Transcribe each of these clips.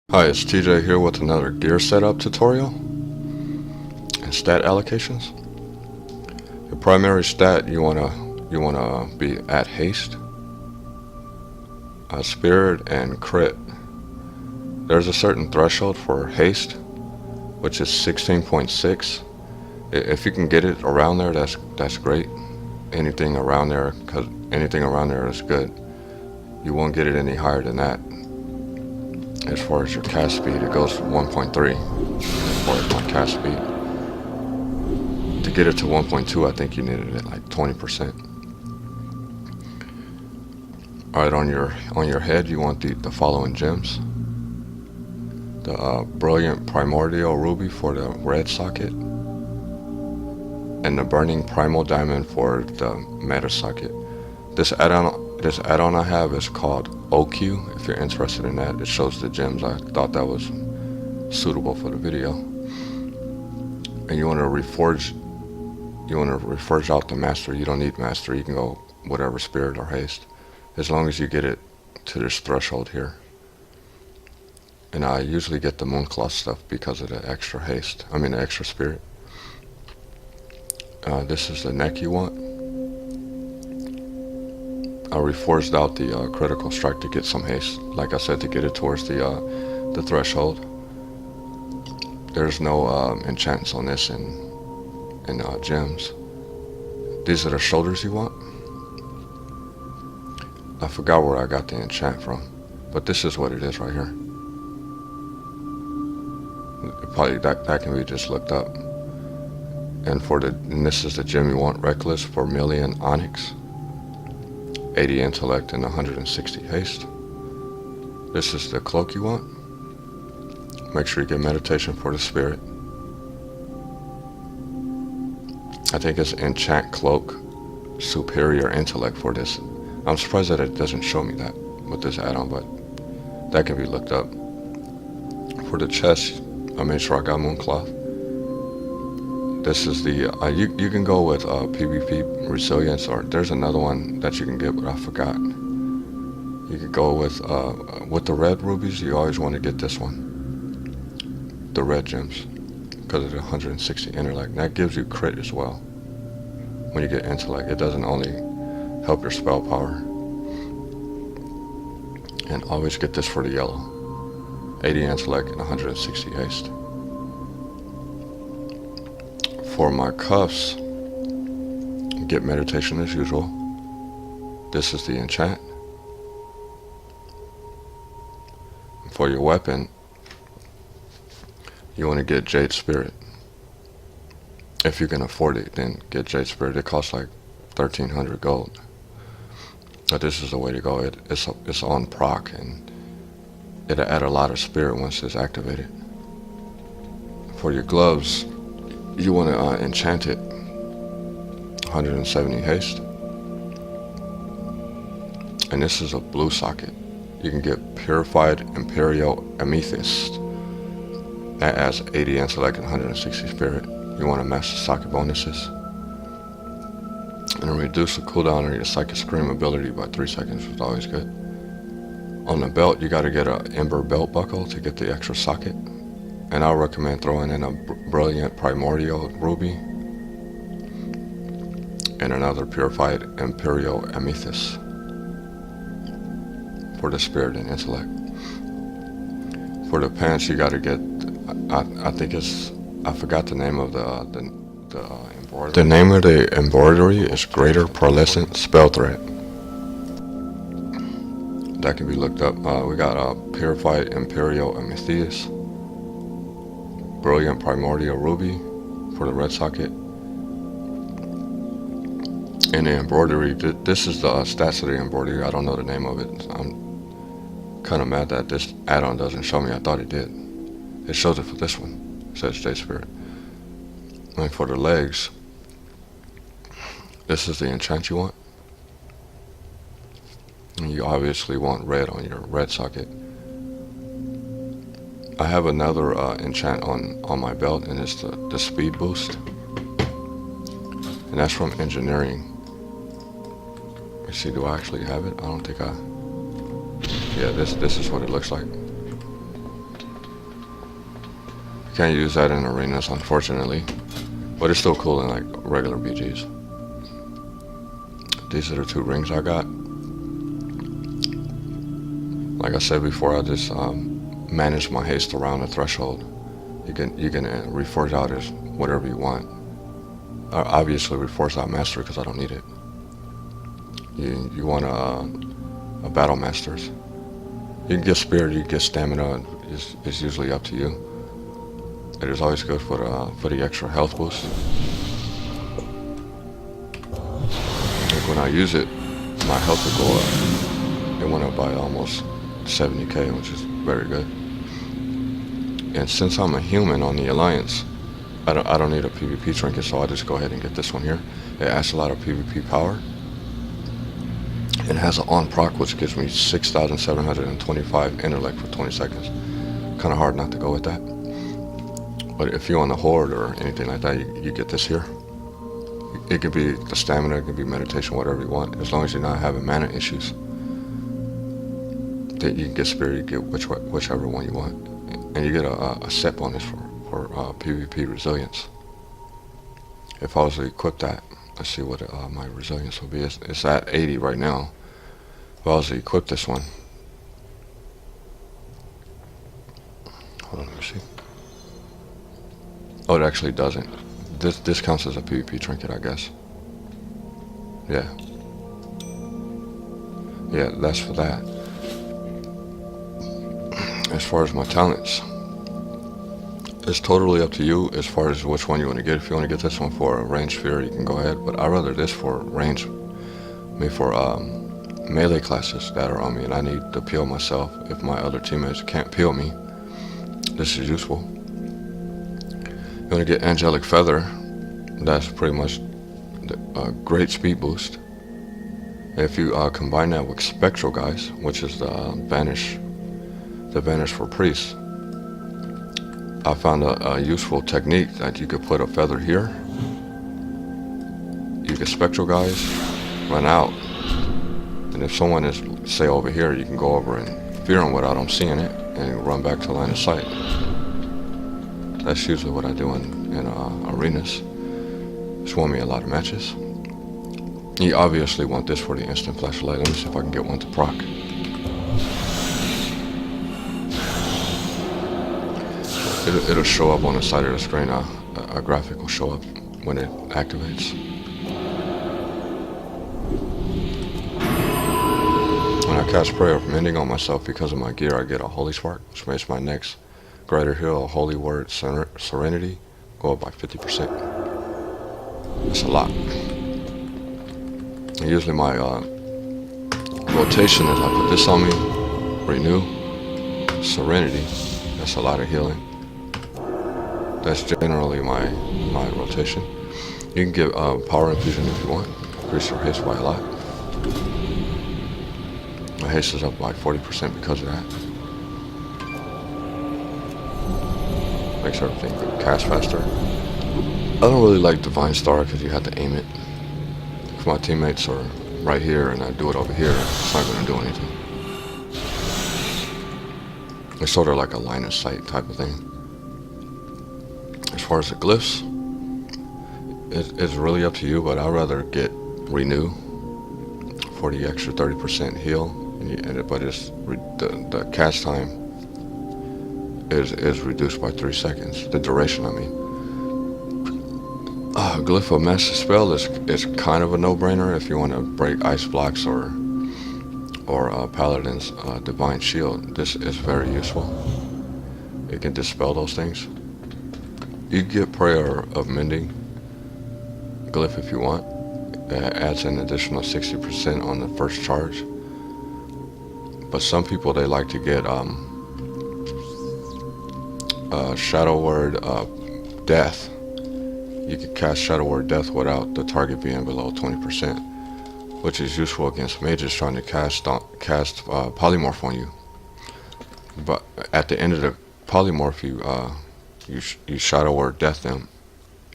Hi, it's TJ here with another gear setup tutorial and stat allocations. The primary stat you wanna be at haste, spirit, and crit. There's a certain threshold for haste, which is 16.6. If you can get it around there, that's great. Anything around there, cause anything around there is good. You won't get it any higher than that. As far as your cast speed, it goes to 1.3 as far as my cast speed. To get it to 1.2, I think you needed it like 20%. Alright, on your head, you want the following gems. The Brilliant Primordial Ruby for the red socket, and the Burning Primal Diamond for the meta socket. This add-on I have is called OQ. If you're interested in that, it shows the gems. I thought that was suitable for the video. And you want to reforge out the mastery. You don't need mastery. You can go whatever spirit or haste, as long as you get it to this threshold here. And I usually get the Mooncloth stuff because of the extra haste. I mean the extra spirit. This is the neck you want. I reforged out the critical strike to get some haste. Like I said, to get it towards the threshold. There's no enchants on this in gems. These are the shoulders you want. I forgot where I got the enchant from, but this is what it is right here. Probably that can be just looked up. And this is the gem you want, Reckless, for Million Onyx, 80 intellect, and 160 haste. This is the cloak you want. Make sure you get meditation for the spirit. I think it's enchant cloak, superior intellect for this. I'm surprised that it doesn't show me that with this add-on, but that can be looked up. For the chest, I made sure I got Mooncloth. This is the you can go with PvP resilience, or there's another one that you can get, but I forgot. You could go with the red rubies. You always want to get this one, the red gems, because of the 160 intellect. And that gives you crit as well. When you get intellect, it doesn't only help your spell power. And always get this for the yellow, 80 intellect and 160 haste. For my cuffs, get meditation as usual. This is the enchant. For your weapon, you want to get Jade Spirit. If you can afford it, then get Jade Spirit. It costs like 1,300 gold. But this is the way to go. It's on proc, and it'll add a lot of spirit once it's activated. For your gloves, you want to enchant it, 170 haste. And this is a blue socket. You can get Purified Imperial Amethyst. That adds 80 intellect and 160 spirit. You want to match the socket bonuses. And reduce the cooldown of your Psychic Scream ability by 3 seconds, which is always good. On the belt, you got to get an Ember belt buckle to get the extra socket. And I recommend throwing in a Brilliant Primordial Ruby and another Purified Imperial Amethyst for the spirit and intellect. For the pants, you gotta get, I think it's, I forgot the name of the embroidery. The name of the embroidery is Greater Pearlescent Spell Thread. That can be looked up. We got a Purified Imperial Amethyst, Brilliant Primordial Ruby for the red socket. And the embroidery, this is the stats of the embroidery. I don't know the name of it. I'm kind of mad that this add-on doesn't show me. I thought it did. It shows it for this one. It says Jade Spirit. And for the legs, this is the enchant you want. And you obviously want red on your red socket. I have another enchant on my belt, and it's the speed boost, and that's from engineering. Let me see, do I actually have it? I don't think I. Yeah, this is what it looks like. can't use that in arenas, unfortunately. But it's still cool in like regular BGs. These are the 2 rings I got. Like I said before, I just manage my haste around the threshold. You can reforge out as whatever you want. Obviously, reforge out mastery because I don't need it. You want a battle masters. You can get spirit, you can get stamina. It's usually up to you. It is always good for the extra health boost. Like when I use it, my health will go up. It went up by almost 70k, which is very good. And since I'm a human on the Alliance, I don't need a PvP trinket, so I'll just go ahead and get this one here. It adds a lot of PvP power. It has an on proc, which gives me 6,725 intellect for 20 seconds. Kind of hard not to go with that. But if you're on the Horde or anything like that, you get this here. It could be the stamina, it could be meditation, whatever you want, as long as you're not having mana issues. Then you can get spirit, you get whichever one you want. And you get a set bonus for PvP resilience. If I was to equip that, let's see what my resilience will be. It's at 80 right now. If I was to equip this one, hold on, let me see. Oh, it actually doesn't. This counts as a PvP trinket, I guess. Yeah. Yeah, that's for that. As far as my talents, it's totally up to you as far as which one you want to get. If you want to get this one for a range sphere, you can go ahead. But I'd rather this for range, for melee classes that are on me, and I need to peel myself. If my other teammates can't peel me, this is useful. You want to get Angelic Feather. That's pretty much a great speed boost. If you combine that with Spectral Guys, which is the banish for priests, I found a useful technique that you could put a feather here. You get Spectral Guys, run out, and if someone is, say, over here, you can go over and fear them without them seeing it, and run back to line of sight. That's usually what I do in arenas. It's won me a lot of matches. You obviously want this for the instant flashlight. Let me see if I can get one to proc. It'll show up on the side of the screen. A graphic will show up when it activates. When I cast Prayer of Mending on myself, because of my gear, I get a Holy Spark, which makes my next greater heal, a Holy Word Serenity, go up by 50%. That's a lot. And usually my rotation is I put this on me, Renew, Serenity. That's a lot of healing. That's generally my rotation. You can get Power Infusion if you want. Increase your haste by a lot. My haste is up by 40% because of that. Makes everything cast faster. I don't really like Divine Star because you have to aim it. If my teammates are right here and I do it over here, it's not going to do anything. It's sort of like a line of sight type of thing. As far as the glyphs, it's really up to you, but I'd rather get Renew for the extra 30% heal, but the cast time is reduced by 3 seconds. The duration, I mean. Glyph of Master Spell is kind of a no-brainer if you want to break ice blocks or Paladin's Divine Shield. This is very useful. It can dispel those things. You can get Prayer of Mending Glyph if you want. It adds an additional 60% on the first charge. But some people, they like to get Shadow Word Death. You can cast Shadow Word Death without the target being below 20%, which is useful against mages trying to cast Polymorph on you. But at the end of the Polymorph, you Shadow Word Death them,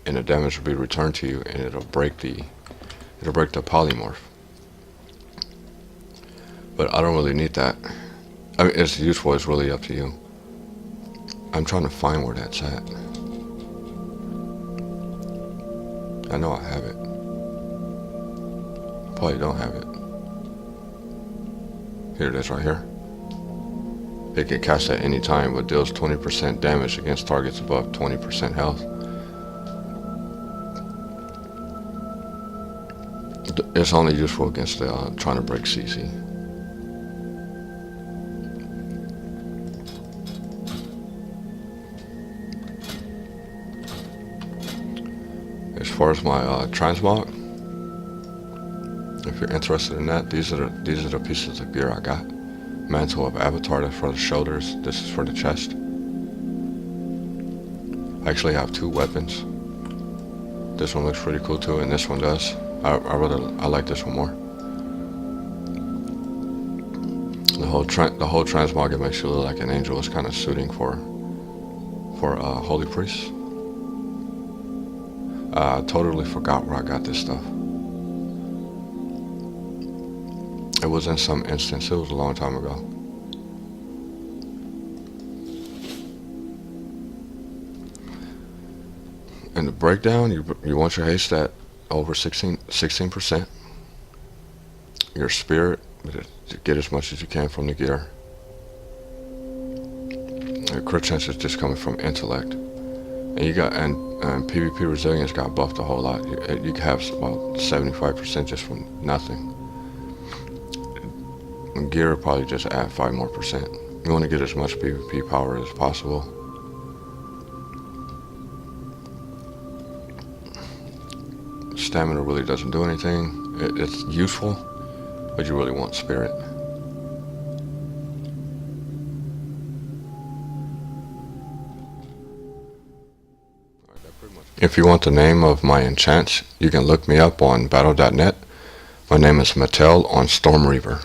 and the damage will be returned to you, and it'll break the Polymorph. But I don't really need that. I mean, it's useful. It's really up to you. I'm trying to find where that's at. I know I have it. Probably don't have it. Here it is right here. It can cast at any time, but deals 20% damage against targets above 20% health. It's only useful against trying to break CC. As far as my transmog, if you're interested in that, these are the pieces of gear I got. Mantle of Avatar, that's for the shoulders. This is for the chest. I actually have 2 weapons. This one looks pretty cool too, and this one does. I like this one more. The whole transmog, it makes you look like an angel. Is kind of suiting for holy priests. I totally forgot where I got this stuff. It was in some instance. It was a long time ago. In the breakdown, you want your haste at over 16%. Your spirit, to get as much as you can from the gear. Your crit chance is just coming from intellect. And you got and PvP resilience got buffed a whole lot. You can have about 75% just from nothing. And gear probably just add 5 more percent. You want to get as much PvP power as possible. Stamina really doesn't do anything. It's useful, but you really want spirit. If you want the name of my enchants, you can look me up on battle.net. My name is Mattel on Storm Reaver.